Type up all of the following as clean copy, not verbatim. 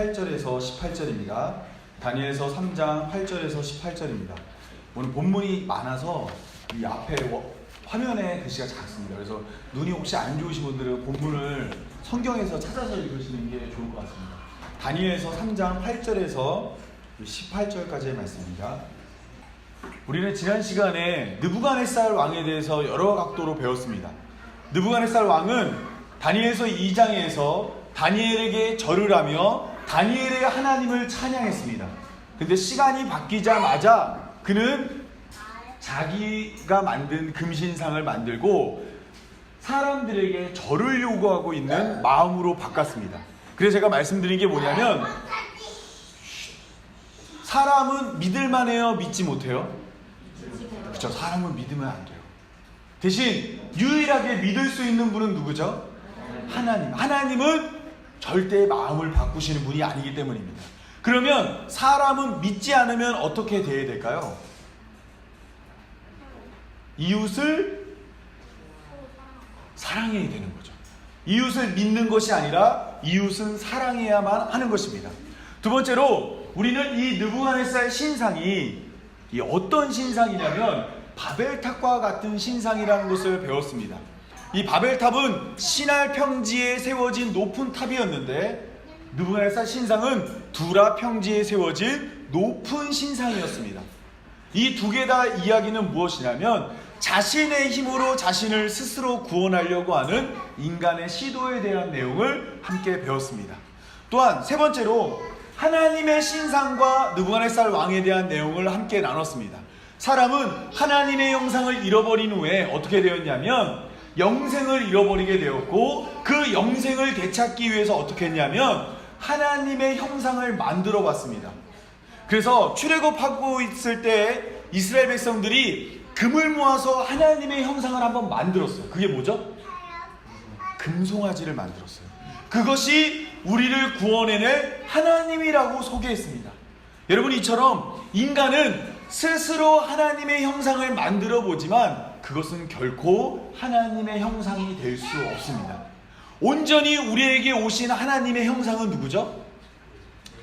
8절에서 18절입니다. 다니엘서 3장 8절에서 18절입니다. 오늘 본문이 많아서 이 앞에 화면에 글씨가 작습니다. 그래서 눈이 혹시 안 좋으신 분들은 본문을 성경에서 찾아서 읽으시는 게 좋을 것 같습니다. 다니엘서 3장 8절에서 18절까지의 말씀입니다. 우리는 지난 시간에 느부갓네살 왕에 대해서 여러 각도로 배웠습니다. 느부갓네살 왕은 다니엘서 2장에서 다니엘에게 절을 하며 다니엘의 하나님을 찬양했습니다. 근데 시간이 바뀌자마자 그는 자기가 만든 금신상을 만들고 사람들에게 절을 요구하고 있는 마음으로 바꿨습니다. 그래서 제가 말씀드린 게 뭐냐면, 사람은 믿을만해요, 믿지 못해요? 그렇죠. 사람은 믿으면 안 돼요. 대신 유일하게 믿을 수 있는 분은 누구죠? 하나님. 하나님은 절대 마음을 바꾸시는 분이 아니기 때문입니다. 그러면 사람은 믿지 않으면 어떻게 돼야 될까요? 이웃을 사랑해야 되는 거죠. 이웃을 믿는 것이 아니라 이웃은 사랑해야만 하는 것입니다. 두 번째로 우리는 이 느부갓네살 신상이 어떤 신상이냐면 바벨탑과 같은 신상이라는 것을 배웠습니다. 이 바벨탑은 시날 평지에 세워진 높은 탑이었는데 느부갓네살 신상은 두라 평지에 세워진 높은 신상이었습니다. 이 두 개 다 이야기는 무엇이냐면 자신의 힘으로 자신을 스스로 구원하려고 하는 인간의 시도에 대한 내용을 함께 배웠습니다. 또한 세 번째로 하나님의 신상과 느부갓네살 왕에 대한 내용을 함께 나눴습니다. 사람은 하나님의 형상을 잃어버린 후에 어떻게 되었냐면 영생을 잃어버리게 되었고, 그 영생을 되찾기 위해서 어떻게 했냐면 하나님의 형상을 만들어 봤습니다. 그래서 출애굽하고 있을 때 이스라엘 백성들이 금을 모아서 하나님의 형상을 한번 만들었어요. 그게 뭐죠? 금송아지를 만들었어요. 그것이 우리를 구원해낼 하나님이라고 소개했습니다. 여러분, 이처럼 인간은 스스로 하나님의 형상을 만들어 보지만 그것은 결코 하나님의 형상이 될 수 없습니다. 온전히 우리에게 오신 하나님의 형상은 누구죠?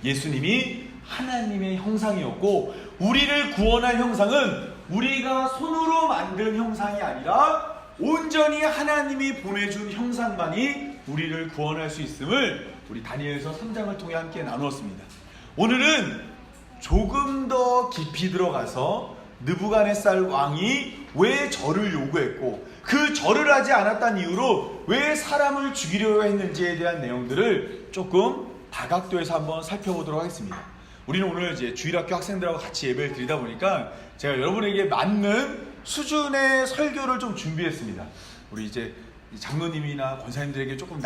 예수님이 하나님의 형상이었고, 우리를 구원할 형상은 우리가 손으로 만든 형상이 아니라 온전히 하나님이 보내준 형상만이 우리를 구원할 수 있음을 우리 다니엘서 3장을 통해 함께 나누었습니다. 오늘은 조금 더 깊이 들어가서 느부갓네살 왕이 왜 절을 요구했고, 그 절을 하지 않았다는 이유로 왜 사람을 죽이려고 했는지에 대한 내용들을 조금 다각도에서 한번 살펴보도록 하겠습니다. 우리는 오늘 이제 주일학교 학생들하고 같이 예배를 드리다 보니까 제가 여러분에게 맞는 수준의 설교를 좀 준비했습니다. 우리 이제 장로님이나 권사님들에게 조금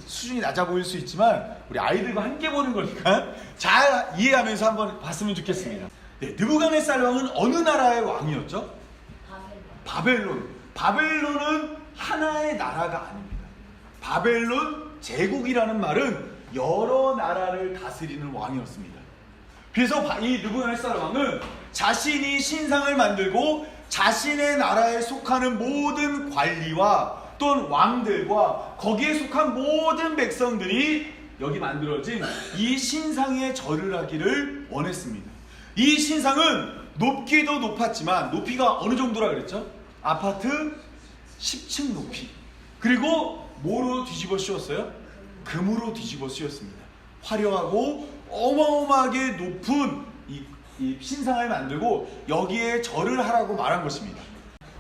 수준이 낮아 보일 수 있지만 우리 아이들과 함께 보는 거니까 잘 이해하면서 한번 봤으면 좋겠습니다. 네, 느부갓네살 왕은 어느 나라의 왕이었죠? 바벨론. 바벨론은 하나의 나라가 아닙니다. 바벨론 제국이라는 말은 여러 나라를 다스리는 왕이었습니다. 그래서 이 느부갓네살 왕은 자신이 신상을 만들고 자신의 나라에 속하는 모든 관리와 또는 왕들과 거기에 속한 모든 백성들이 여기 만들어진 이 신상에 절을 하기를 원했습니다. 이 신상은 높기도 높았지만, 높이가 어느 정도라 그랬죠? 아파트 10층 높이. 그리고 뭐로 뒤집어 씌웠어요? 금으로 뒤집어 씌웠습니다. 화려하고 어마어마하게 높은 이 신상을 만들고 여기에 절을 하라고 말한 것입니다.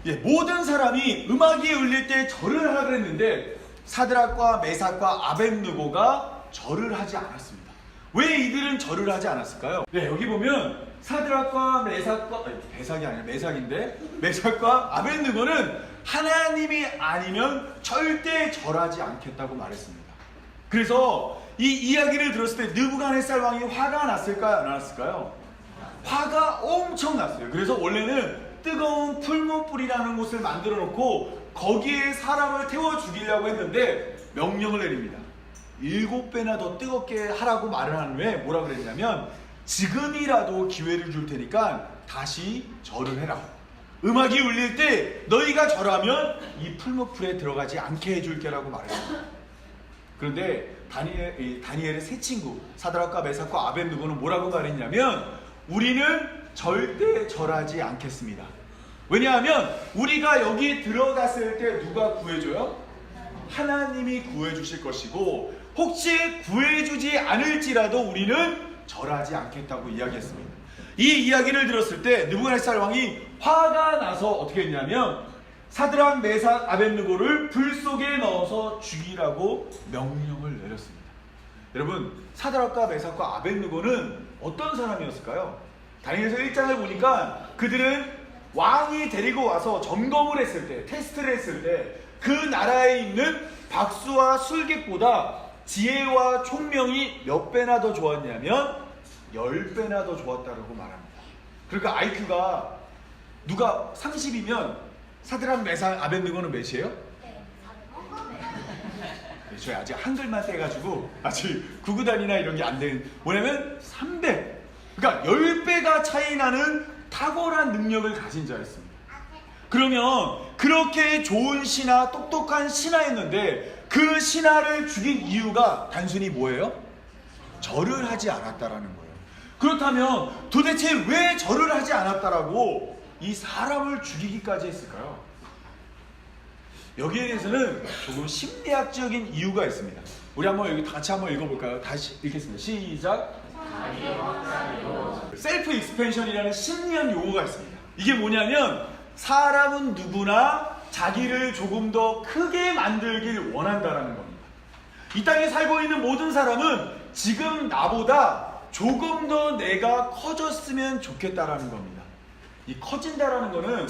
예, 모든 사람이 음악이 울릴 때 절을 하라 그랬는데 사드락과 메삭과 아벳느고가 절을 하지 않았습니다. 왜 이들은 절을 하지 않았을까요? 네, 여기 보면 사드락과 메삭과 메삭이 아니라 메삭인데 메삭과 아벳느고는 하나님이 아니면 절대 절하지 않겠다고 말했습니다. 그래서 이 이야기를 들었을 때 느부갓네살 왕이 화가 났을까요? 안 났을까요? 화가 엄청 났어요. 그래서 원래는 뜨거운 풀무불이라는 곳을 만들어 놓고 거기에 사람을 태워 죽이려고 했는데 명령을 내립니다. 7배나 더 뜨겁게 하라고 말을 한 후에 뭐라 그랬냐면 지금이라도 기회를 줄 테니까 다시 절을 해라. 음악이 울릴 때 너희가 절하면 이 풀무불에 들어가지 않게 해줄게라고 말했습니다. 그런데 다니엘의 세 친구 사드락과 메삭과 아벳느고는 뭐라고 말했냐면 우리는 절대 절하지 않겠습니다. 왜냐하면 우리가 여기 들어갔을 때 누가 구해줘요? 하나님이 구해주실 것이고 혹시 구해주지 않을지라도 우리는 절하지 않겠다고 이야기했습니다. 이 이야기를 들었을 때 느부갓네살 왕이 화가 나서 어떻게 했냐면 사드락, 메삭, 아벳느고를 불 속에 넣어서 죽이라고 명령을 내렸습니다. 여러분, 사드락과 메삭과 아벳느고는 어떤 사람이었을까요? 다니엘서 1장을 보니까 그들은 왕이 데리고 와서 점검을 했을 때, 테스트를 했을 때 그 나라에 있는 박수와 술객보다 지혜와 총명이 몇 배나 더 좋았냐면 10배나 더 좋았다고 말합니다. 그러니까 IQ가 누가 30이면 사드락, 메삭, 아벳느고는 몇이에요? 저희 아직 한글만 떼가지고 아직 구구단이나 이런 게 안 되는, 뭐냐면 300, 그러니까 10배가 차이 나는 탁월한 능력을 가진 자였습니다. 그러면 그렇게 좋은 신하, 똑똑한 신하였는데 그 신하를 죽인 이유가 단순히 뭐예요? 절을 하지 않았다라는 거예요. 그렇다면 도대체 왜 절을 하지 않았다라고 이 사람을 죽이기까지 했을까요? 여기에 대해서는 조금 심리학적인 이유가 있습니다. 우리 한번 여기 같이 한번 읽어볼까요? 다시 읽겠습니다. 시작. 셀프 익스펜션이라는 심리학 용어가 있습니다. 이게 뭐냐면 사람은 누구나 자기를 조금 더 크게 만들길 원한다라는 겁니다. 이 땅에 살고 있는 모든 사람은 지금 나보다 조금 더 내가 커졌으면 좋겠다라는 겁니다. 이 커진다라는 거는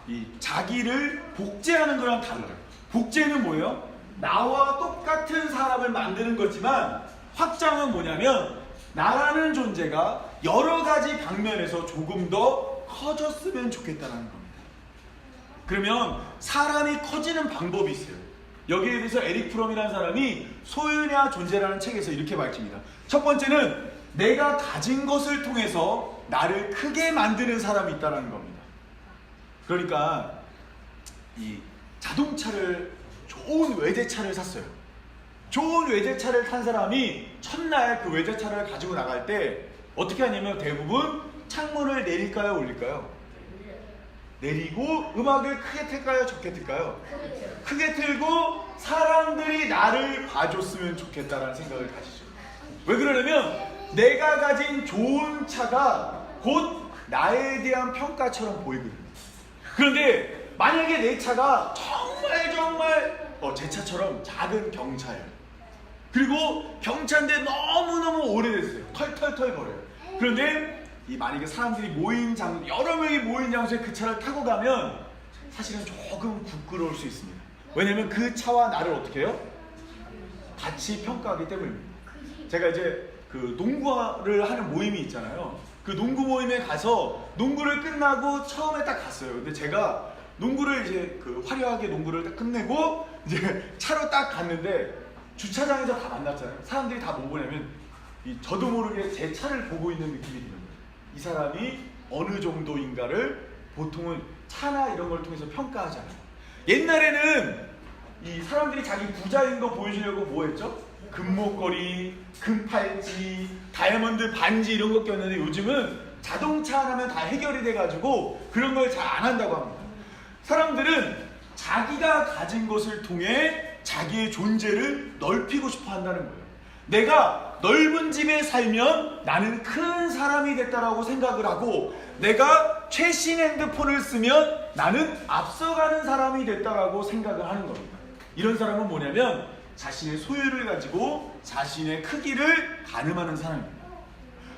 이 자기를 복제하는 거랑 달라요. 복제는 뭐예요? 나와 똑같은 사람을 만드는 거지만 확장은 뭐냐면 나라는 존재가 여러 가지 방면에서 조금 더 커졌으면 좋겠다는 겁니다. 그러면 사람이 커지는 방법이 있어요. 여기에 대해서 에릭 프롬이라는 사람이 소유냐 존재라는 책에서 이렇게 밝힙니다. 첫 번째는 내가 가진 것을 통해서 나를 크게 만드는 사람이 있다는 겁니다. 그러니까 이 자동차를, 좋은 외제차를 샀어요. 좋은 외제차를 탄 사람이 첫날 그 외제차를 가지고 나갈 때 어떻게 하냐면 대부분 창문을 내릴까요, 올릴까요? 내리고 음악을 크게 틀까요, 적게 틀까요? 크게 틀고 사람들이 나를 봐줬으면 좋겠다라는 생각을 가지죠. 왜 그러냐면 내가 가진 좋은 차가 곧 나에 대한 평가처럼 보이거든요. 그런데 만약에 내 차가 정말 제 차처럼 작은 경차예요. 그리고 경차인데 너무너무 오래됐어요. 털털털 거려요. 그런데 만약에 사람들이 여러 명이 모인 장소에 그 차를 타고 가면 사실은 조금 부끄러울 수 있습니다. 왜냐면 그 차와 나를 어떻게 해요? 같이 평가하기 때문입니다. 제가 이제 그 농구를 하는 모임이 있잖아요. 그 농구 모임에 가서 농구를 끝나고 처음에 딱 갔어요. 근데 제가 농구를 이제 그 화려하게 농구를 딱 끝내고 이제 차로 딱 갔는데 주차장에서 다 만났잖아요. 사람들이 다 뭐 보냐면 저도 모르게 제 차를 보고 있는 느낌이 드는 거예요. 이 사람이 어느 정도인가를 보통은 차나 이런 걸 통해서 평가하잖아요. 옛날에는 이 사람들이 자기 부자인 거 보여주려고 뭐 했죠? 금목걸이, 금팔찌, 다이아몬드 반지 이런 거 꼈는데 요즘은 자동차 하나면 다 해결이 돼가지고 그런 걸 잘 안 한다고 합니다. 사람들은 자기가 가진 것을 통해 자기의 존재를 넓히고 싶어 한다는 거예요. 내가 넓은 집에 살면 나는 큰 사람이 됐다라고 생각을 하고 내가 최신 핸드폰을 쓰면 나는 앞서가는 사람이 됐다라고 생각을 하는 겁니다. 이런 사람은 뭐냐면 자신의 소유를 가지고 자신의 크기를 가늠하는 사람입니다.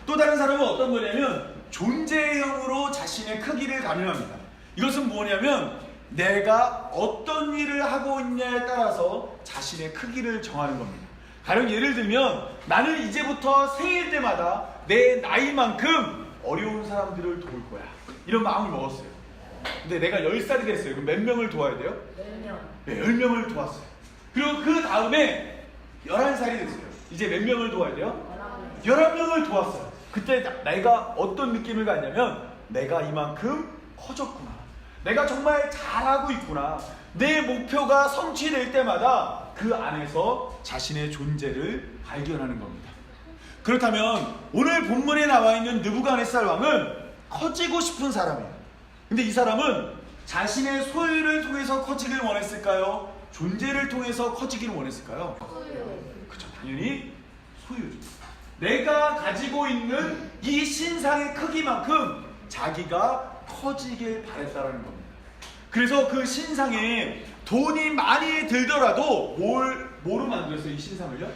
또 다른 사람은 어떤 거냐면 존재형으로 자신의 크기를 가늠합니다. 이것은 뭐냐면 내가 어떤 일을 하고 있냐에 따라서 자신의 크기를 정하는 겁니다. 가령 예를 들면 나는 이제부터 생일 때마다 내 나이만큼 어려운 사람들을 도울 거야, 이런 마음을 먹었어요. 근데 내가 10살이 됐어요. 그럼 몇 명을 도와야 돼요? 10명. 네, 10명을 도왔어요. 그리고 그 다음에 11살이 됐어요. 이제 몇 명을 도와야 돼요? 11명을 도왔어요. 그때 내가 어떤 느낌을 갖냐면 내가 이만큼 커졌구나, 내가 정말 잘하고 있구나, 내 목표가 성취될 때마다 그 안에서 자신의 존재를 발견하는 겁니다. 그렇다면 오늘 본문에 나와 있는 느부갓네살 왕은 커지고 싶은 사람이에요. 근데 이 사람은 자신의 소유를 통해서 커지길 원했을까요? 존재를 통해서 커지기를 원했을까요? 그렇죠. 당연히 소유죠. 내가 가지고 있는 이 신상의 크기만큼 자기가 커지길 바랬다라는 겁니다. 그래서 그 신상에 돈이 많이 들더라도 뭐로 만들었어요? 이 신상을요?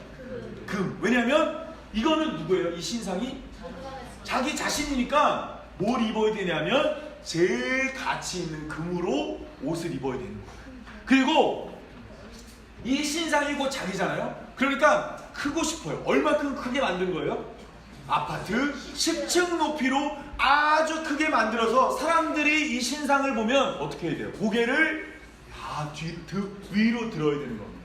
금. 왜냐하면 이거는 누구예요? 이 신상이? 자기 자신이니까 뭘 입어야 되냐면 제일 가치 있는 금으로 옷을 입어야 되는 거예요. 그리고 이 신상이 곧 자기잖아요. 그러니까 크고 싶어요. 얼마큼 크게 만든 거예요? 아파트 10층 높이로 아주 크게 만들어서 사람들이 이 신상을 보면 어떻게 해야 돼요? 고개를 다 위로 들어야 되는 겁니다.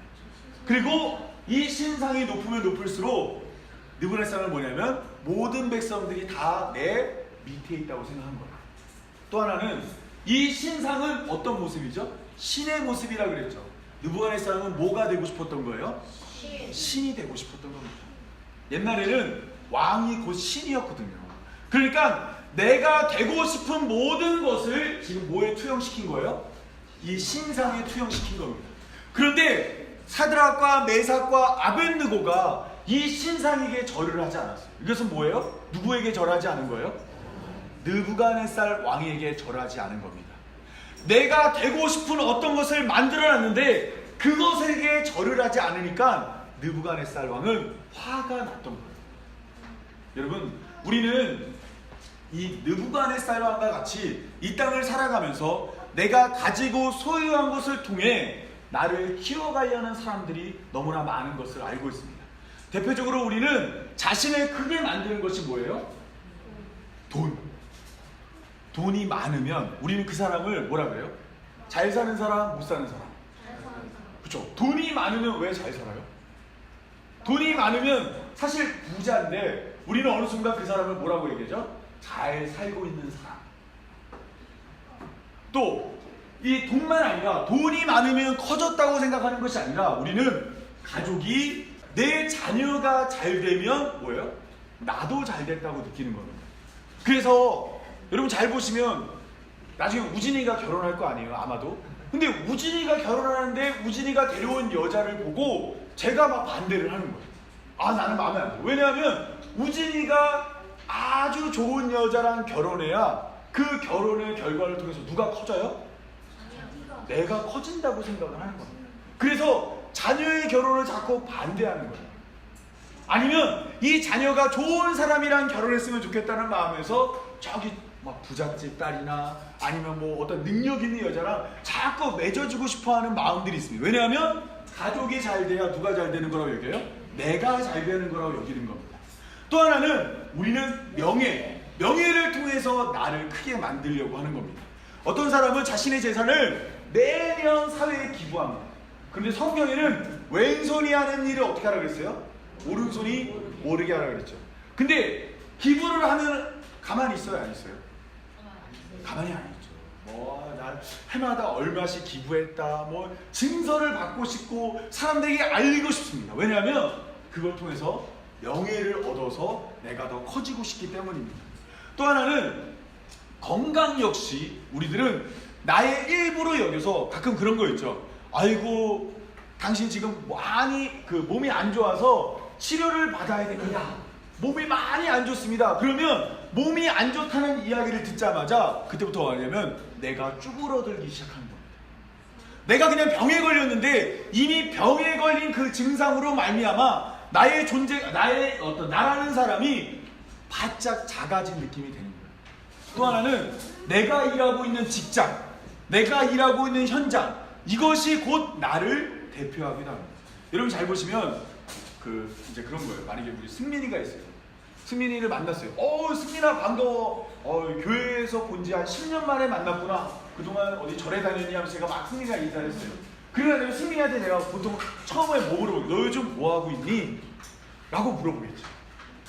그리고 이 신상이 높으면 높을수록 느부갓네살은 뭐냐면 모든 백성들이 다 내 밑에 있다고 생각한 거예요. 또 하나는 이 신상은 어떤 모습이죠? 신의 모습이라 그랬죠. 느부갓네살은 뭐가 되고 싶었던 거예요? 신이 되고 싶었던 겁니다. 옛날에는 왕이 곧 신이었거든요. 그러니까 내가 되고 싶은 모든 것을 지금 뭐에 투영시킨 거예요? 이 신상에 투영시킨 겁니다. 그런데 사드락과 메삭과 아벳느고가 이 신상에게 절을 하지 않았어요. 이것은 뭐예요? 누구에게 절하지 않은 거예요? 느부갓네살 왕에게 절하지 않은 겁니다. 내가 되고 싶은 어떤 것을 만들어놨는데 그것에게 절을 하지 않으니까 느부갓네살 왕은 화가 났던 거예요. 여러분, 우리는 이 느부갓네살 왕과 같이 이 땅을 살아가면서 내가 가지고 소유한 것을 통해 나를 키워가려는 사람들이 너무나 많은 것을 알고 있습니다. 대표적으로 우리는 자신을 크게 만드는 것이 뭐예요? 돈이 많으면 우리는 그 사람을 뭐라 그래요? 잘 사는 사람, 못 사는 사람. 그렇죠. 돈이 많으면 왜 잘 살아요? 돈이 많으면 사실 부자인데 우리는 어느 순간 그 사람을 뭐라고 얘기하죠? 잘 살고 있는 사람. 또 이 돈만 아니라 돈이 많으면 커졌다고 생각하는 것이 아니라 우리는 가족이 내 자녀가 잘 되면 뭐예요? 나도 잘 됐다고 느끼는 겁니다. 그래서 여러분 잘 보시면 나중에 우진이가 결혼할 거 아니에요, 아마도. 근데 우진이가 결혼하는데 우진이가 데려온 여자를 보고 제가 막 반대를 하는 거예요. 아, 나는 마음에 안 들어. 왜냐하면 우진이가 아주 좋은 여자랑 결혼해야 그 결혼의 결과를 통해서 누가 커져요? 내가 커진다고 생각을 하는 겁니다. 그래서 자녀의 결혼을 자꾸 반대하는 거예요. 아니면 이 자녀가 좋은 사람이랑 결혼했으면 좋겠다는 마음에서 저기 막 부잣집 딸이나 아니면 뭐 어떤 능력 있는 여자랑 자꾸 맺어주고 싶어하는 마음들이 있습니다. 왜냐하면 가족이 잘 돼야 누가 잘 되는 거라고 여겨요? 내가 잘 되는 거라고 여기는 겁니다. 또 하나는 우리는 명예를 통해서 나를 크게 만들려고 하는 겁니다. 어떤 사람은 자신의 재산을 매년 사회에 기부합니다. 그런데 성경에는 왼손이 하는 일을 어떻게 하라 그랬어요? 오른손이 모르게 하라 그랬죠. 근데 기부를 하면 가만히 있어요, 안 있어요? 가만히 안 있죠. 난 해마다 얼마씩 기부했다, 뭐 증서를 받고 싶고 사람들에게 알리고 싶습니다. 왜냐하면 그걸 통해서 명예를 얻어서 내가 더 커지고 싶기 때문입니다. 또 하나는 건강 역시 우리들은 나의 일부로 여겨서 가끔 그런 거 있죠. 아이고, 당신 지금 많이 몸이 안 좋아서 치료를 받아야 됩니다. 몸이 많이 안 좋습니다. 그러면 몸이 안 좋다는 이야기를 듣자마자 그때부터 뭐냐면 내가 쭈그러들기 시작하는 겁니다. 내가 그냥 병에 걸렸는데 이미 병에 걸린 그 증상으로 말미암아 나의 존재, 나라는 사람이 바짝 작아진 느낌이 되는 거예요. 또 하나는 내가 일하고 있는 직장, 내가 일하고 있는 현장, 이것이 곧 나를 대표하기도 합니다. 여러분 잘 보시면 이제 그런 거예요. 만약에 우리 승민이가 있어요. 승민이를 만났어요. 승민아 반가워. 교회에서 본 지 한 10년 만에 만났구나. 그동안 어디 절에 다녔니 하면서 제가 막 승민이가 인사를 했어요. 그래가지고 승민이한테 내가 보통 처음에 뭐 물어보겠어? 너 요즘 뭐 하고 있니? 라고 물어보겠죠.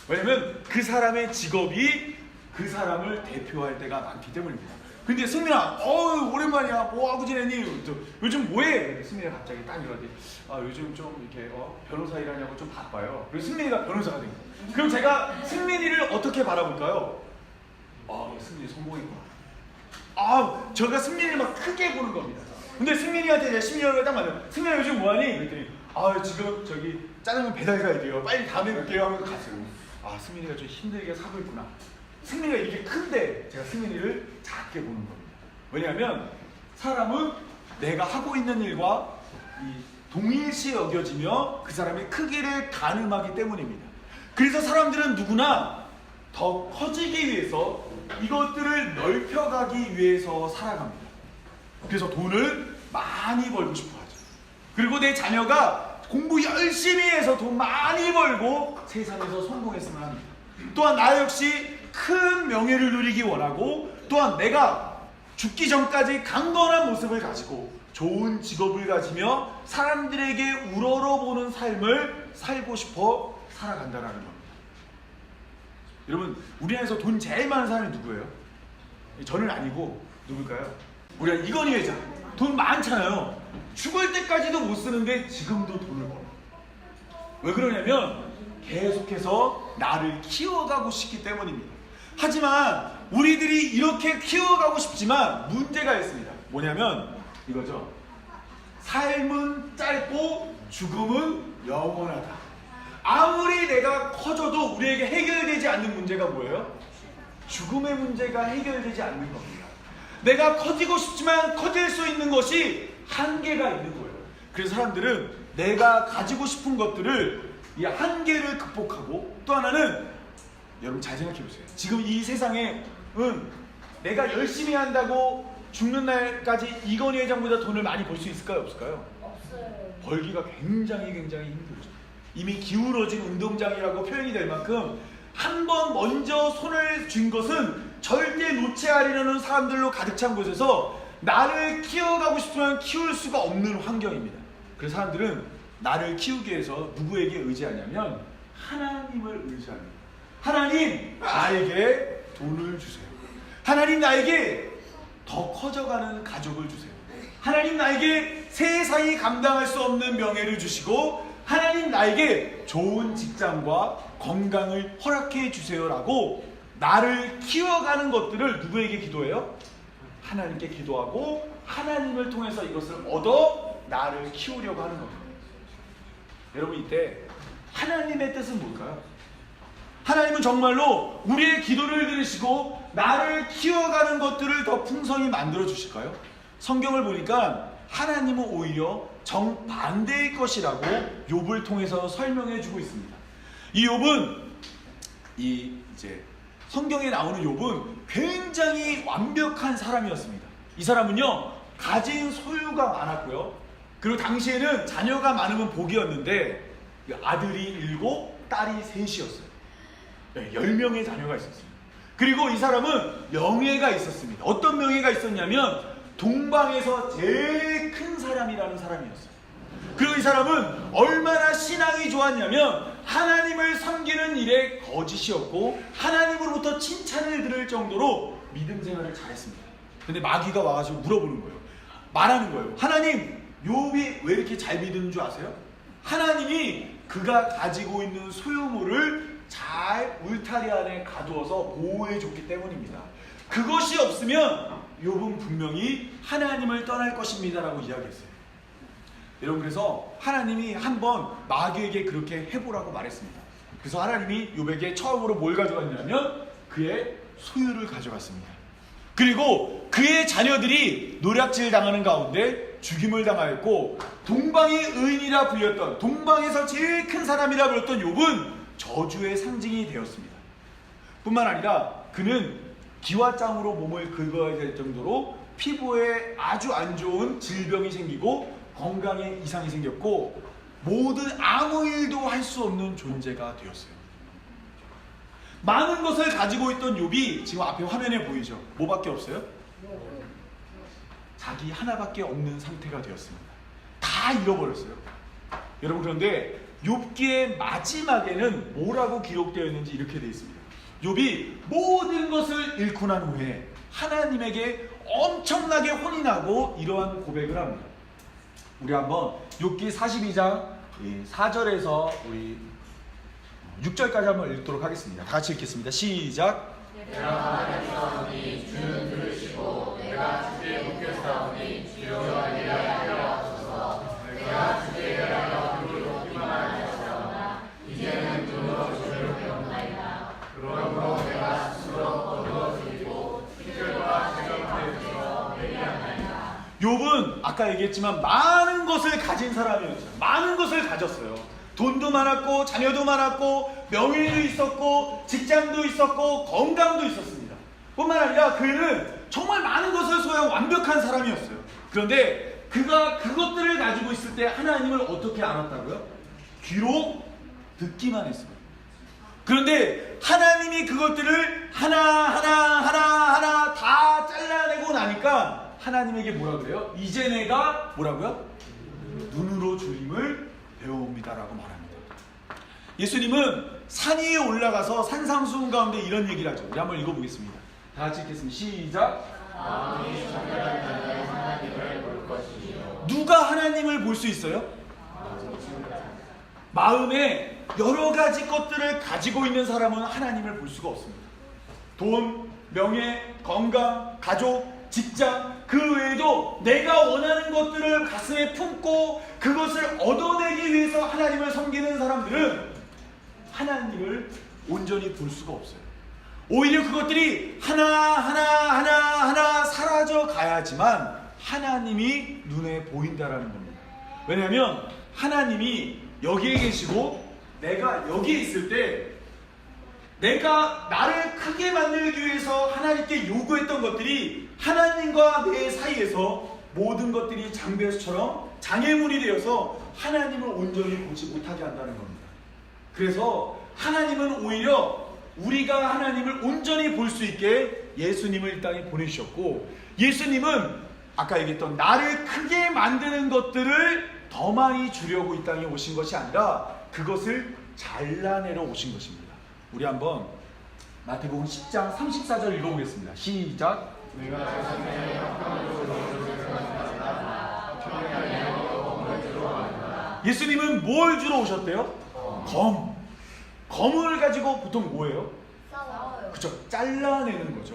왜냐면 그 사람의 직업이 그 사람을 대표할 때가 많기 때문입니다. 근데 승민아, 오랜만이야. 뭐 하고 지내니? 요즘 뭐해? 승민이가 갑자기 딱 이러더니, 요즘 좀 이렇게 변호사 일하냐고 좀 바빠요. 그리고 승민이가 변호사가 된 거예요. 그럼 제가 승민이를 어떻게 바라볼까요? 승민이 성공했구나. 제가 승민이를 막 크게 보는 겁니다. 근데 승민이한테 제가 10년을 딱 만나요. 승민아 요즘 뭐하니? 그랬더니 지금 저기 짜장면 배달 가야 돼요. 빨리 다음에 뵐게요 하면서 갔어요. 승민이가 좀 힘들게 사고 있구나. 승민이가 이렇게 큰데 제가 승민이를 작게 보는 겁니다. 왜냐하면 사람은 내가 하고 있는 일과 동일시 여겨지며 그 사람의 크기를 가늠하기 때문입니다. 그래서 사람들은 누구나 더 커지기 위해서 이것들을 넓혀가기 위해서 살아갑니다. 그래서 돈을 많이 벌고 싶어 하죠. 그리고 내 자녀가 공부 열심히 해서 돈 많이 벌고 세상에서 성공했으면 합니다. 또한 나 역시 큰 명예를 누리기 원하고, 또한 내가 죽기 전까지 강건한 모습을 가지고 좋은 직업을 가지며 사람들에게 우러러보는 삶을 살고 싶어 살아간다는 겁니다. 여러분, 우리나라에서 돈 제일 많은 사람이 누구예요? 저는 아니고 누굴까요? 우리가 이건희 회장. 돈 많잖아요. 죽을 때까지도 못 쓰는데 지금도 돈을 벌어요. 왜 그러냐면 계속해서 나를 키워가고 싶기 때문입니다. 하지만 우리들이 이렇게 키워가고 싶지만 문제가 있습니다. 뭐냐면 이거죠. 삶은 짧고 죽음은 영원하다. 아무리 내가 커져도 우리에게 해결되지 않는 문제가 뭐예요? 죽음의 문제가 해결되지 않는 겁니다. 내가 커지고 싶지만 커질 수 있는 것이 한계가 있는 거예요. 그래서 사람들은 내가 가지고 싶은 것들을 이 한계를 극복하고, 또 하나는 여러분 잘 생각해 보세요. 지금 이 세상에는 내가 열심히 한다고 죽는 날까지 이건희 회장보다 돈을 많이 벌 수 있을까요? 없을까요? 없어요. 벌기가 굉장히 힘들죠. 이미 기울어진 운동장이라고 표현이 될 만큼 한 번 먼저 손을 쥔 것은 절대 놓지 않으려는 사람들로 가득 찬 곳에서 나를 키워가고 싶으면 키울 수가 없는 환경입니다. 그래서 사람들은 나를 키우기 위해서 누구에게 의지하냐면 하나님을 의지합니다. 하나님, 나에게 돈을 주세요. 하나님, 나에게 더 커져가는 가족을 주세요. 하나님, 나에게 세상이 감당할 수 없는 명예를 주시고, 하나님, 나에게 좋은 직장과 건강을 허락해 주세요라고 나를 키워가는 것들을 누구에게 기도해요? 하나님께 기도하고 하나님을 통해서 이것을 얻어 나를 키우려고 하는 겁니다. 여러분, 이때 하나님의 뜻은 뭘까요? 하나님은 정말로 우리의 기도를 들으시고 나를 키워가는 것들을 더 풍성히 만들어 주실까요? 성경을 보니까 하나님은 오히려 정반대의 것이라고 욥을 통해서 설명해 주고 있습니다. 이 욥은 이제 성경에 나오는 욥은 굉장히 완벽한 사람이었습니다. 이 사람은요, 가진 소유가 많았고요. 그리고 당시에는 자녀가 많으면 복이었는데 아들이 7, 딸이 3이었어요. 10명의 자녀가 있었어요. 그리고 이 사람은 명예가 있었습니다. 어떤 명예가 있었냐면 동방에서 제일 큰 사람이라는 사람이었어요. 그리고 이 사람은 얼마나 신앙이 좋았냐면 하나님을 섬기는 일에 거짓이었고 하나님으로부터 칭찬을 들을 정도로 믿음 생활을 잘했습니다. 근데 마귀가 와가지고 물어보는 거예요. 말하는 거예요. 하나님, 욥이 왜 이렇게 잘 믿는 줄 아세요? 하나님이 그가 가지고 있는 소유물을 잘 울타리 안에 가두어서 보호해 줬기 때문입니다. 그것이 없으면 욥은 분명히 하나님을 떠날 것입니다 라고 이야기했어요. 여러분, 그래서 하나님이 한번 마귀에게 그렇게 해보라고 말했습니다. 그래서 하나님이 욥에게 처음으로 뭘 가져갔냐면 그의 소유를 가져갔습니다. 그리고 그의 자녀들이 노략질 당하는 가운데 죽임을 당하였고, 동방의 의인이라 불렸던, 동방에서 제일 큰 사람이라 불렸던 욥은 저주의 상징이 되었습니다. 뿐만 아니라 그는 기와장으로 몸을 긁어야 될 정도로 피부에 아주 안 좋은 질병이 생기고 건강에 이상이 생겼고 모든 아무 일도 할 수 없는 존재가 되었어요. 많은 것을 가지고 있던 욥이 지금 앞에 화면에 보이죠? 뭐밖에 없어요? 자기 하나밖에 없는 상태가 되었습니다. 다 잃어버렸어요. 여러분, 그런데 욥기의 마지막에는 뭐라고 기록되어 있는지 이렇게 되어 있습니다. 욥이 모든 것을 잃고 난 후에 하나님에게 엄청나게 혼이 나고 이러한 고백을 합니다. 우리 한번 욥기 42장 4절에서 우리 6절까지 한번 읽도록 하겠습니다. 다 같이 읽겠습니다. 시작. 내가 말하사오니 주는 들으시고 내가 주께 묻겠사오니 주여 내게 하옵소서. 내가 주께 대하여 눈을 높이만 하였사오나 이제는 눈으로 주를 배운나이다. 그러므로 내가 스스로 거두어지고 희절과 죄정하여서 회개하나이다. 욥은 아까 얘기했지만 많은 것을 가진 사람이었어요. 많은 것을 가졌어요. 돈도 많았고 자녀도 많았고 명예도 있었고 직장도 있었고 건강도 있었습니다. 뿐만 아니라 그는 정말 많은 것을 소유한 완벽한 사람이었어요. 그런데 그가 그것들을 가지고 있을 때 하나님을 어떻게 알았다고요? 귀로 듣기만 했어요. 그런데 하나님이 그것들을 하나 다 잘라내고 나니까 하나님에게 뭐라 그래요? 이제 내가 뭐라고요? 눈으로 주님을 배웁니다라고 말합니다. 예수님은 산 위에 올라가서 산상수훈 가운데 이런 얘기를 하죠. 우리 한번 읽어보겠습니다. 다 같이 읽겠습니다. 시작. 마음이 정결한 자는 하나님을 볼 것이요. 누가 하나님을 볼 수 있어요? 마음에 여러 가지 것들을 가지고 있는 사람은 하나님을 볼 수가 없습니다. 돈, 명예, 건강, 가족, 직장, 그 외에도 내가 원하는 것들을 가슴에 품고 그것을 얻어내기 위해서 하나님을 섬기는 사람들은 하나님을 온전히 볼 수가 없어요. 오히려 그것들이 하나 사라져 가야지만 하나님이 눈에 보인다라는 겁니다. 왜냐하면 하나님이 여기에 계시고 내가 여기에 있을 때 내가 나를 크게 만들기 위해서 하나님께 요구했던 것들이 하나님과 내 사이에서 모든 것들이 장배수처럼 장애물이 되어서 하나님을 온전히 보지 못하게 한다는 겁니다. 그래서 하나님은 오히려 우리가 하나님을 온전히 볼 수 있게 예수님을 이 땅에 보내주셨고, 예수님은 아까 얘기했던 나를 크게 만드는 것들을 더 많이 주려고 이 땅에 오신 것이 아니라 그것을 잘라내러 오신 것입니다. 우리 한번 마태복음 10장 34절 읽어보겠습니다. 시작. 내가 세상에 형편으로 예수님은 뭘 주러 오셨대요? 검을 가지고 보통 뭐예요? 싸워요. 그쵸, 잘라내는 거죠.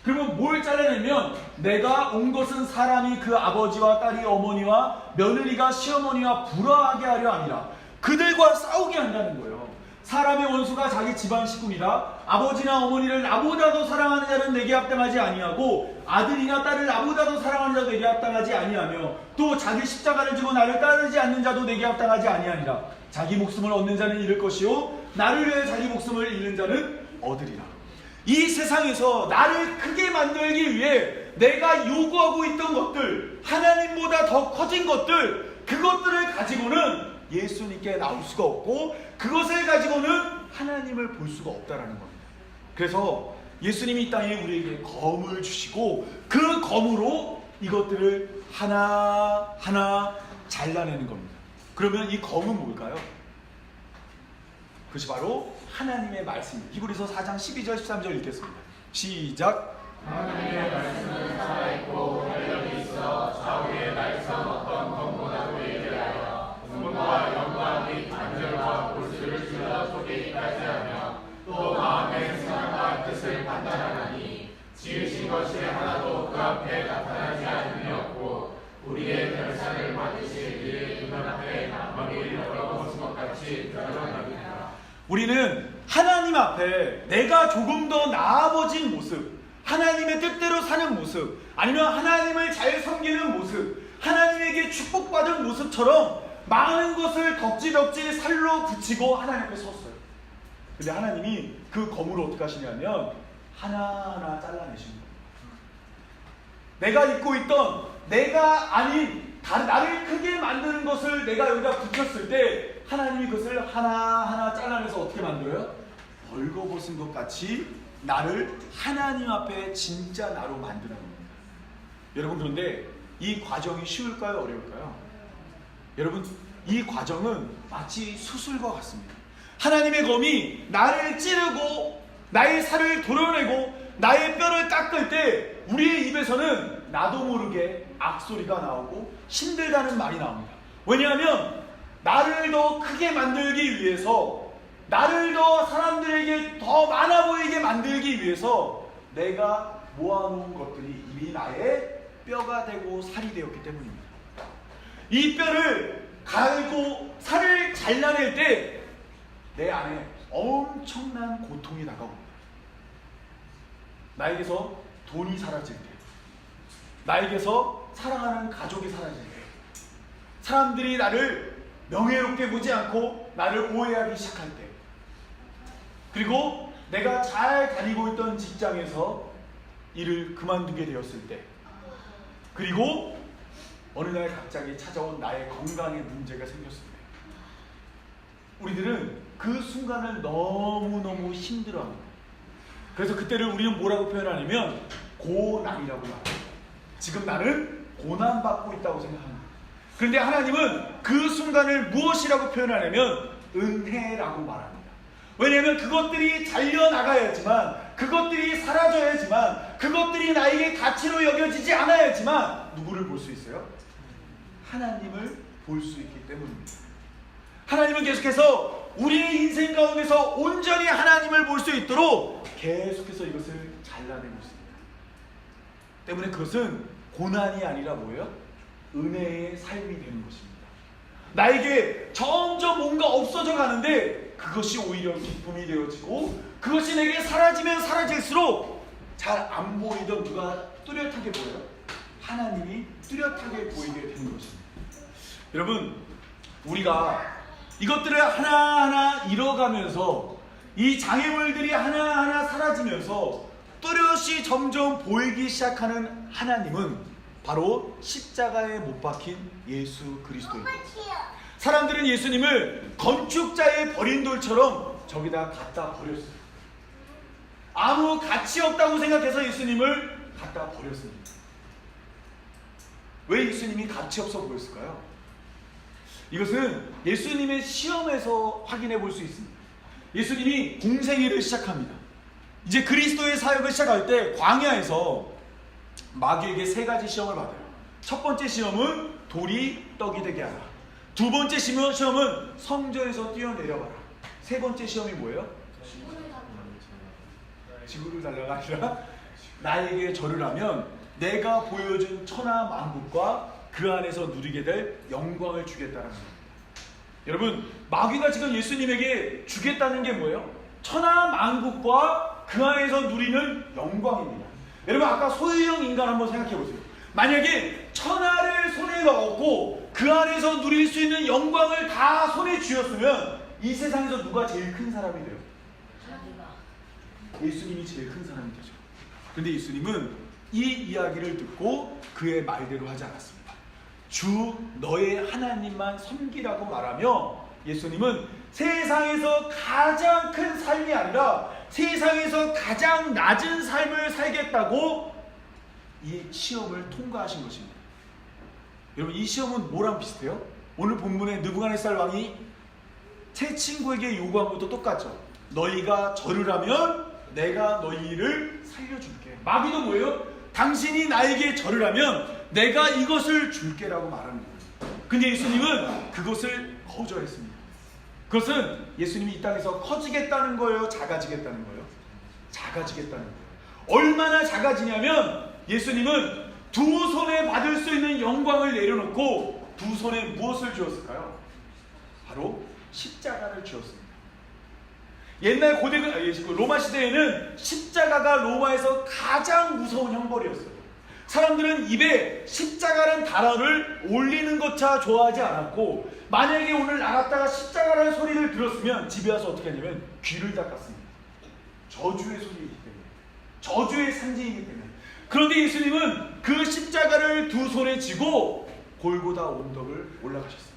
그러면 뭘 잘라내면 내가 온 것은 사람이 그 아버지와 딸이 어머니와 며느리가 시어머니와 불화하게 하려 아니라 그들과 싸우게 한다는 거예요. 사람의 원수가 자기 집안 식구니라. 아버지나 어머니를 나보다 더 사랑하는 자는 내게 합당하지 아니하고 아들이나 딸을 나보다 더 사랑하는 자도 내게 합당하지 아니하며 또 자기 십자가를 지고 나를 따르지 않는 자도 내게 합당하지 아니하니라. 자기 목숨을 얻는 자는 잃을 것이요 나를 위해 자기 목숨을 잃는 자는 얻으리라. 이 세상에서 나를 크게 만들기 위해 내가 요구하고 있던 것들, 하나님보다 더 커진 것들, 그것들을 가지고는 예수님께 나올 수가 없고 그것을 가지고는 하나님을 볼 수가 없다라는 겁니다. 그래서 예수님이 이 땅에 우리에게 검을 주시고 그 검으로 이것들을 하나하나 잘라내는 겁니다. 그러면 이 검은 뭘까요? 그것이 바로 하나님의 말씀입니다. 히브리서 4장 12절 13절 읽겠습니다. 시작. 하나님의 말씀은 살아있고 활력이 있어 좌우의 날선 어떤 검보다도 예리하여 분과 영과 및 관절과 골수를 찔러 속에 있까지 하며 또 마음의 생각과 뜻을 판단하나니 지으신 것이 하나도 그 앞에 나타나지 않음이 없고 우리의 별산을 만드신 이의 눈앞에 만물이 벌어벗은 것 같이 드러납니다. 우리는 하나님 앞에 내가 조금 더 나아버진 모습, 하나님의 뜻대로 사는 모습, 아니면 하나님을 잘 섬기는 모습, 하나님에게 축복받은 모습처럼 많은 것을 덕지덕지 살로 붙이고 하나님 앞에 섰어요. 근데 하나님이 그 검으로 어떻게 하시냐면 하나하나 잘라내십니다. 내가 입고 있던 내가 아닌 나를 크게 만드는 것을 내가 여기다 붙였을 때 하나님이 그것을 하나하나 잘라내서 어떻게 만들어요? 벌거벗은 것 같이 나를 하나님 앞에 진짜 나로 만드는 겁니다. 여러분, 그런데 이 과정이 쉬울까요? 어려울까요? 여러분, 이 과정은 마치 수술과 같습니다. 하나님의 검이 나를 찌르고 나의 살을 도려내고 나의 뼈를 깎을 때 우리의 입에서는 나도 모르게 악소리가 나오고 힘들다는 말이 나옵니다. 왜냐하면 나를 더 크게 만들기 위해서, 나를 더 사람들에게 더 많아 보이게 만들기 위해서 내가 모아놓은 것들이 이미 나의 뼈가 되고 살이 되었기 때문입니다. 이 뼈를 갈고 살을 잘라낼 때 내 안에 엄청난 고통이 다가옵니다. 나에게서 돈이 사라질 때, 나에게서 사랑하는 가족이 사라질 때, 사람들이 나를 명예롭게 보지 않고 나를 오해하기 시작할 때, 그리고 내가 잘 다니고 있던 직장에서 일을 그만두게 되었을 때, 그리고 어느 날 갑자기 찾아온 나의 건강에 문제가 생겼을 때, 우리들은 그 순간을 너무너무 힘들어합니다. 그래서 그때를 우리는 뭐라고 표현하냐면 고난이라고 말합니다. 지금 나는 고난받고 있다고 생각합니다. 그런데 하나님은 그 순간을 무엇이라고 표현하냐면 은혜라고 말합니다. 왜냐하면 그것들이 잘려나가야지만, 그것들이 사라져야지만, 그것들이 나에게 가치로 여겨지지 않아야지만 누구를 볼 수 있어요? 하나님을 볼 수 있기 때문입니다. 하나님은 계속해서 우리의 인생 가운데서 온전히 하나님을 볼 수 있도록 계속해서 이것을 잘라내고 있습니다. 때문에 그것은 고난이 아니라 뭐예요? 은혜의 삶이 되는 것입니다. 나에게 점점 뭔가 없어져 가는데 그것이 오히려 기쁨이 되어지고, 그것이 내게 사라지면 사라질수록 잘 안 보이던 누가 뚜렷하게 보여요? 하나님이 뚜렷하게 보이게 되는 것입니다. 여러분, 우리가 이것들을 하나하나 잃어가면서, 이 장애물들이 하나하나 사라지면서 뚜렷이 점점 보이기 시작하는 하나님은 바로 십자가에 못 박힌 예수 그리스도입니다. 사람들은 예수님을 건축자의 버린 돌처럼 저기다 갖다 버렸어요. 아무 가치 없다고 생각해서 예수님을 갖다 버렸습니다. 왜 예수님이 가치 없어 보였을까요? 이것은 예수님의 시험에서 확인해 볼 수 있습니다. 예수님이 공생애를 시작합니다. 이제 그리스도의 사역을 시작할 때 광야에서 마귀에게 세 가지 시험을 받아요. 첫 번째 시험은 돌이 떡이 되게 하라. 두 번째 시험은 성전에서 뛰어내려봐라. 세 번째 시험이 뭐예요? 지구를 달라가 아니라 나에게 절을 하면 내가 보여준 천하 만국과 그 안에서 누리게 될 영광을 주겠다는 겁니다. 여러분, 마귀가 지금 예수님에게 주겠다는 게 뭐예요? 천하 만국과 그 안에서 누리는 영광입니다. 여러분, 아까 소유형 인간 한번 생각해 보세요. 만약에 천하를 손에 넣었고 그 안에서 누릴 수 있는 영광을 다 손에 쥐었으면 이 세상에서 누가 제일 큰 사람이 돼요? 예수님이 제일 큰 사람이 되죠. 그런데 예수님은 이 이야기를 듣고 그의 말대로 하지 않았습니다. 주 너의 하나님만 섬기라고 말하며 예수님은 세상에서 가장 큰 삶이 아니라 세상에서 가장 낮은 삶을 살겠다고 이 시험을 통과하신 것입니다. 여러분, 이 시험은 뭐랑 비슷해요? 오늘 본문의 느부갓네살 왕이 세 친구에게 요구한 것도 똑같죠. 너희가 절을 하면 내가 너희를 살려줄게. 마귀도 뭐예요? 당신이 나에게 절을 하면 내가 이것을 줄게라고 말합니다. 근데 예수님은 그것을 거절했습니다. 그것은 예수님이 이 땅에서 커지겠다는 거예요? 작아지겠다는 거예요? 작아지겠다는 거예요. 얼마나 작아지냐면 예수님은 두 손에 받을 수 있는 영광을 내려놓고 두 손에 무엇을 쥐었을까요? 바로 십자가를 쥐었습니다. 옛날 고대 로마 시대에는 십자가가 로마에서 가장 무서운 형벌이었어요. 사람들은 입에 십자가라는 단어를 올리는 것조차 좋아하지 않았고, 만약에 오늘 나갔다가 십자가라는 소리를 들었으면 집에 와서 어떻게 하냐면 귀를 닦았습니다. 저주의 소리이기 때문에, 저주의 상징이기 때문에. 그런데 예수님은 그 십자가를 두 손에 쥐고 골고다 언덕을 올라가셨습니다.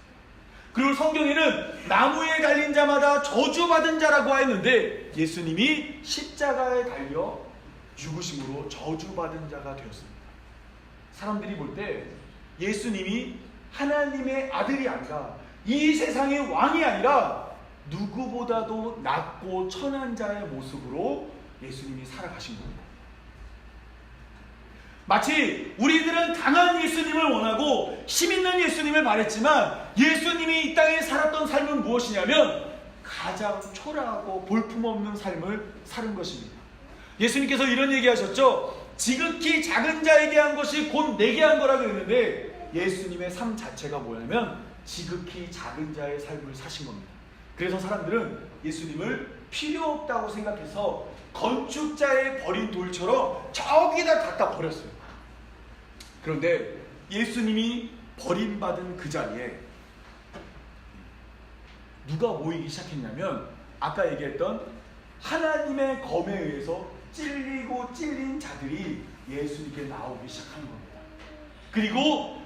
그리고 성경에는 나무에 달린 자마다 저주받은 자라고 했는데 예수님이 십자가에 달려 죽으심으로 저주받은 자가 되었습니다. 사람들이 볼 때 예수님이 하나님의 아들이 아니라 이 세상의 왕이 아니라 누구보다도 낮고 천한 자의 모습으로 예수님이 살아가신 겁니다. 마치 우리들은 강한 예수님을 원하고 힘있는 예수님을 바랬지만 예수님이 이 땅에 살았던 삶은 무엇이냐면 가장 초라하고 볼품없는 삶을 사는 것입니다. 예수님께서 이런 얘기하셨죠. 지극히 작은 자에게 한 것이 곧 내게 한 거라고 했는데 예수님의 삶 자체가 뭐냐면 지극히 작은 자의 삶을 사신 겁니다. 그래서 사람들은 예수님을 필요 없다고 생각해서 건축자의 버린 돌처럼 저기다 갖다 버렸어요. 그런데 예수님이 버림받은 그 자리에 누가 모이기 시작했냐면 아까 얘기했던 하나님의 검에 의해서 찔리고 찔린 자들이 예수님께 나오기 시작하는 겁니다. 그리고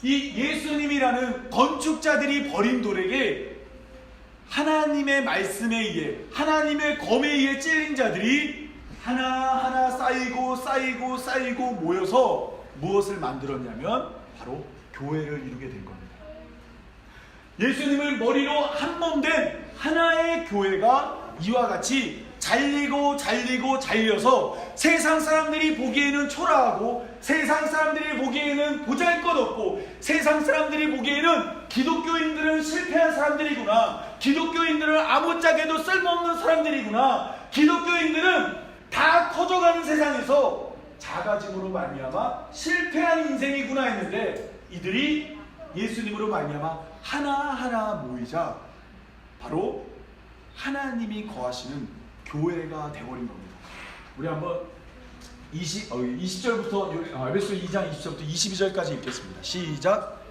이 예수님이라는 건축자들이 버린 돌에게 하나님의 말씀에 의해 하나님의 검에 의해 찔린 자들이 하나하나 쌓이고 모여서 무엇을 만들었냐면 바로 교회를 이루게 된 겁니다. 예수님을 머리로 한 몸 된 하나의 교회가 이와 같이 잘려서 세상 사람들이 보기에는 초라하고 세상 사람들이 보기에는 보잘것없고 세상 사람들이 보기에는 기독교인들은 실패한 사람들이구나, 기독교인들은 아무짝에도 쓸모없는 사람들이구나, 기독교인들은 다 커져가는 세상에서 작아짐으로 말미암아 실패한 인생이구나 했는데 이들이 예수님으로 말미암아 하나하나 모이자 바로 하나님이 거하시는 교회가 되어버린 겁니다. 우리 한번 20절부터 에베소 2장 20절부터 22절까지 읽겠습니다. 시작.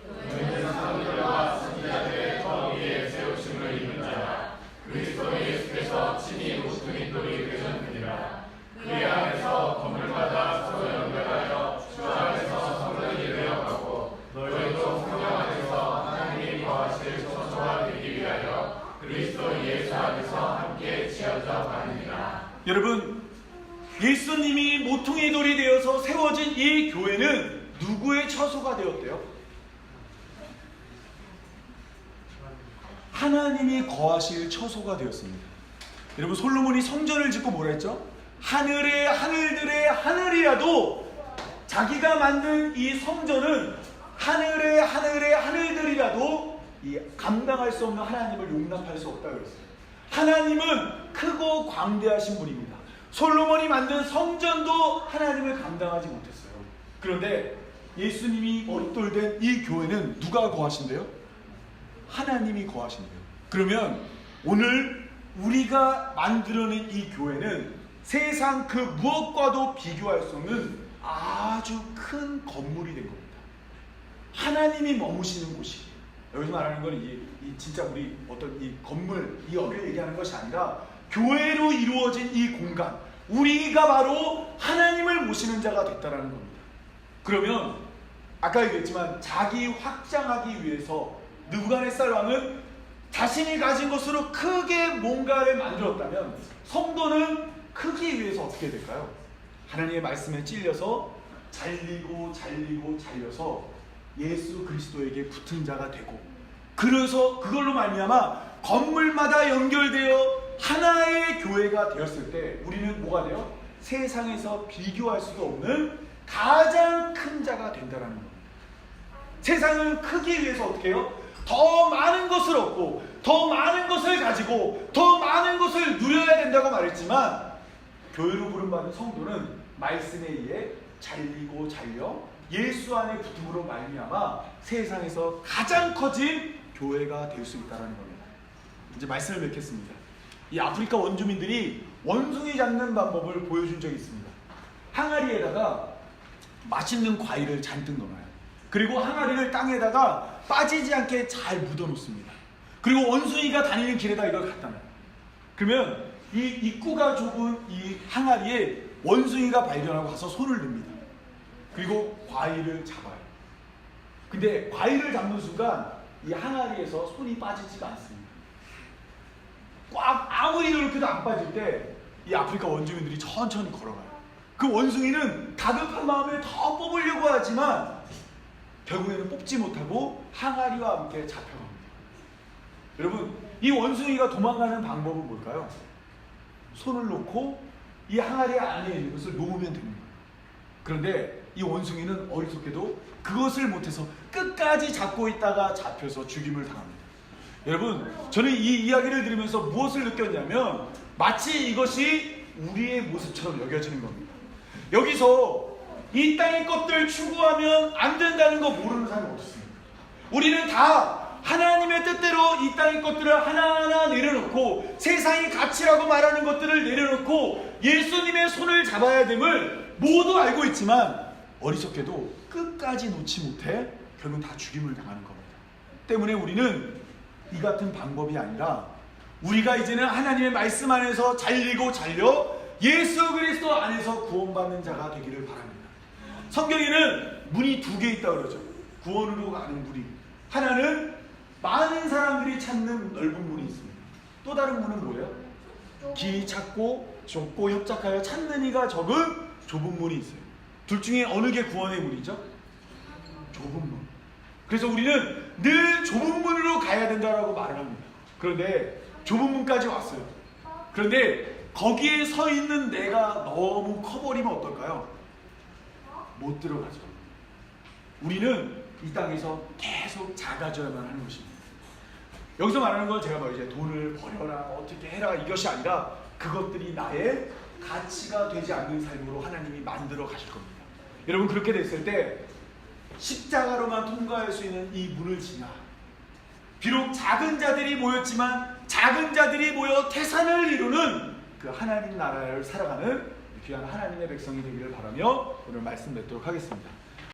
그리스도 예수께서 친히 모퉁이 돌이 되셨느니라. 그의 안에서 건물마다 서로 연결하여 주 안에서 성전이 되어가고 너희도 성령 안에서 하나님이 거하실 처소가 되기 위하여 그리스도 예수 안에서 함께 지어져 가느니라. 여러분, 예수님이 모퉁이 돌이 되어서 세워진 이 교회는 누구의 처소가 되었대요? 하나님이 거하실 처소가 되었습니다. 여러분, 솔로몬이 성전을 짓고 뭐라 했죠? 하늘의 하늘들의 하늘이라도 자기가 만든 이 성전은 하늘의 하늘들이라도 이 감당할 수 없는 하나님을 용납할 수 없다고 했어요. 하나님은 크고 광대하신 분입니다. 솔로몬이 만든 성전도 하나님을 감당하지 못했어요. 그런데 예수님이 머릿돌된 이 교회는 누가 거하신대요? 하나님이 거하신대요. 그러면 오늘 우리가 만들어낸 이 교회는 세상 그 무엇과도 비교할 수 없는 아주 큰 건물이 된 겁니다. 하나님이 머무시는 곳이에요. 여기서 말하는 건 이 진짜 우리 어떤 이 건물, 이 업을 얘기하는 것이 아니라 교회로 이루어진 이 공간, 우리가 바로 하나님을 모시는 자가 됐다라는 겁니다. 그러면 아까 얘기했지만 자기 확장하기 위해서 느부갓네살 왕은 자신이 가진 것으로 크게 뭔가를 만들었다면 성도는 크기 위해서 어떻게 될까요? 하나님의 말씀에 찔려서 잘려서 예수 그리스도에게 붙은 자가 되고, 그래서 그걸로 말미암아 건물마다 연결되어 하나의 교회가 되었을 때 우리는 뭐가 돼요? 세상에서 비교할 수도 없는 가장 큰 자가 된다는 겁니다. 세상을 크기 위해서 어떻게 해요? 더 많은 것을 얻고 더 많은 것을 가지고 더 많은 것을 누려야 된다고 말했지만, 교회로 부름받은 성도는 말씀에 의해 잘려 예수 안에 붙음으로 말미암아 세상에서 가장 커진 교회가 될 수 있다는 겁니다. 이제 말씀을 맺겠습니다. 이 아프리카 원주민들이 원숭이 잡는 방법을 보여준 적이 있습니다. 항아리에다가 맛있는 과일을 잔뜩 넣어요. 그리고 항아리를 땅에다가 빠지지 않게 잘 묻어놓습니다. 그리고 원숭이가 다니는 길에다 이걸 갖다 놔요. 그러면 이 입구가 좁은 이 항아리에 원숭이가 발견하고 가서 손을 냅니다. 그리고 과일을 잡아요. 근데 과일을 잡는 순간 이 항아리에서 손이 빠지지가 않습니다. 꽉 아무리 노력해도 안 빠질 때 이 아프리카 원주민들이 천천히 걸어가요. 그 원숭이는 다급한 마음에 더 뽑으려고 하지만 결국에는 뽑지 못하고 항아리와 함께 잡혀갑니다. 여러분, 이 원숭이가 도망가는 방법은 뭘까요? 손을 놓고 이 항아리 안에 있는 것을 놓으면 됩니다. 그런데 이 원숭이는 어리석게도 그것을 못해서 끝까지 잡고 있다가 잡혀서 죽임을 당합니다. 여러분, 저는 이 이야기를 들으면서 무엇을 느꼈냐면 마치 이것이 우리의 모습처럼 여겨지는 겁니다. 여기서 이 땅의 것들 추구하면 안 된다는 거 모르는 사람이 어디 있습니까? 우리는 다 하나님의 뜻대로 이 땅의 것들을 하나하나 내려놓고 세상의 가치라고 말하는 것들을 내려놓고 예수님의 손을 잡아야 됨을 모두 알고 있지만 어리석게도 끝까지 놓지 못해 결국 다 죽임을 당하는 겁니다. 때문에 우리는 이 같은 방법이 아니라 우리가 이제는 하나님의 말씀 안에서 잘리고 잘려 예수 그리스도 안에서 구원받는 자가 되기를 바랍니다. 성경에는 문이 두 개 있다고 그러죠. 구원으로 가는 문이. 하나는 많은 사람들이 찾는 넓은 문이 있습니다. 또 다른 문은 뭐예요? 기 찾고 좁고 협착하여 찾는 이가 적은 좁은 문이 있어요. 둘 중에 어느 게 구원의 문이죠? 좁은 문. 그래서 우리는 늘 좁은 문으로 가야 된다라고 말을 합니다. 그런데 좁은 문까지 왔어요. 그런데 거기에 서 있는 내가 너무 커버리면 어떨까요? 못 들어가죠. 우리는 이 땅에서 계속 작아져야만 하는 것입니다. 여기서 말하는 건 제가 뭐 이제 돈을 벌여라, 어떻게 해라 이것이 아니라 그것들이 나의 가치가 되지 않는 삶으로 하나님이 만들어 가실 겁니다. 여러분, 그렇게 됐을 때 십자가로만 통과할 수 있는 이 문을 지나 비록 작은 자들이 모였지만 작은 자들이 모여 태산을 이루는 그 하나님 나라를 살아가는 귀한 하나님의 백성이 되기를 바라며 오늘 말씀 맺도록 하겠습니다.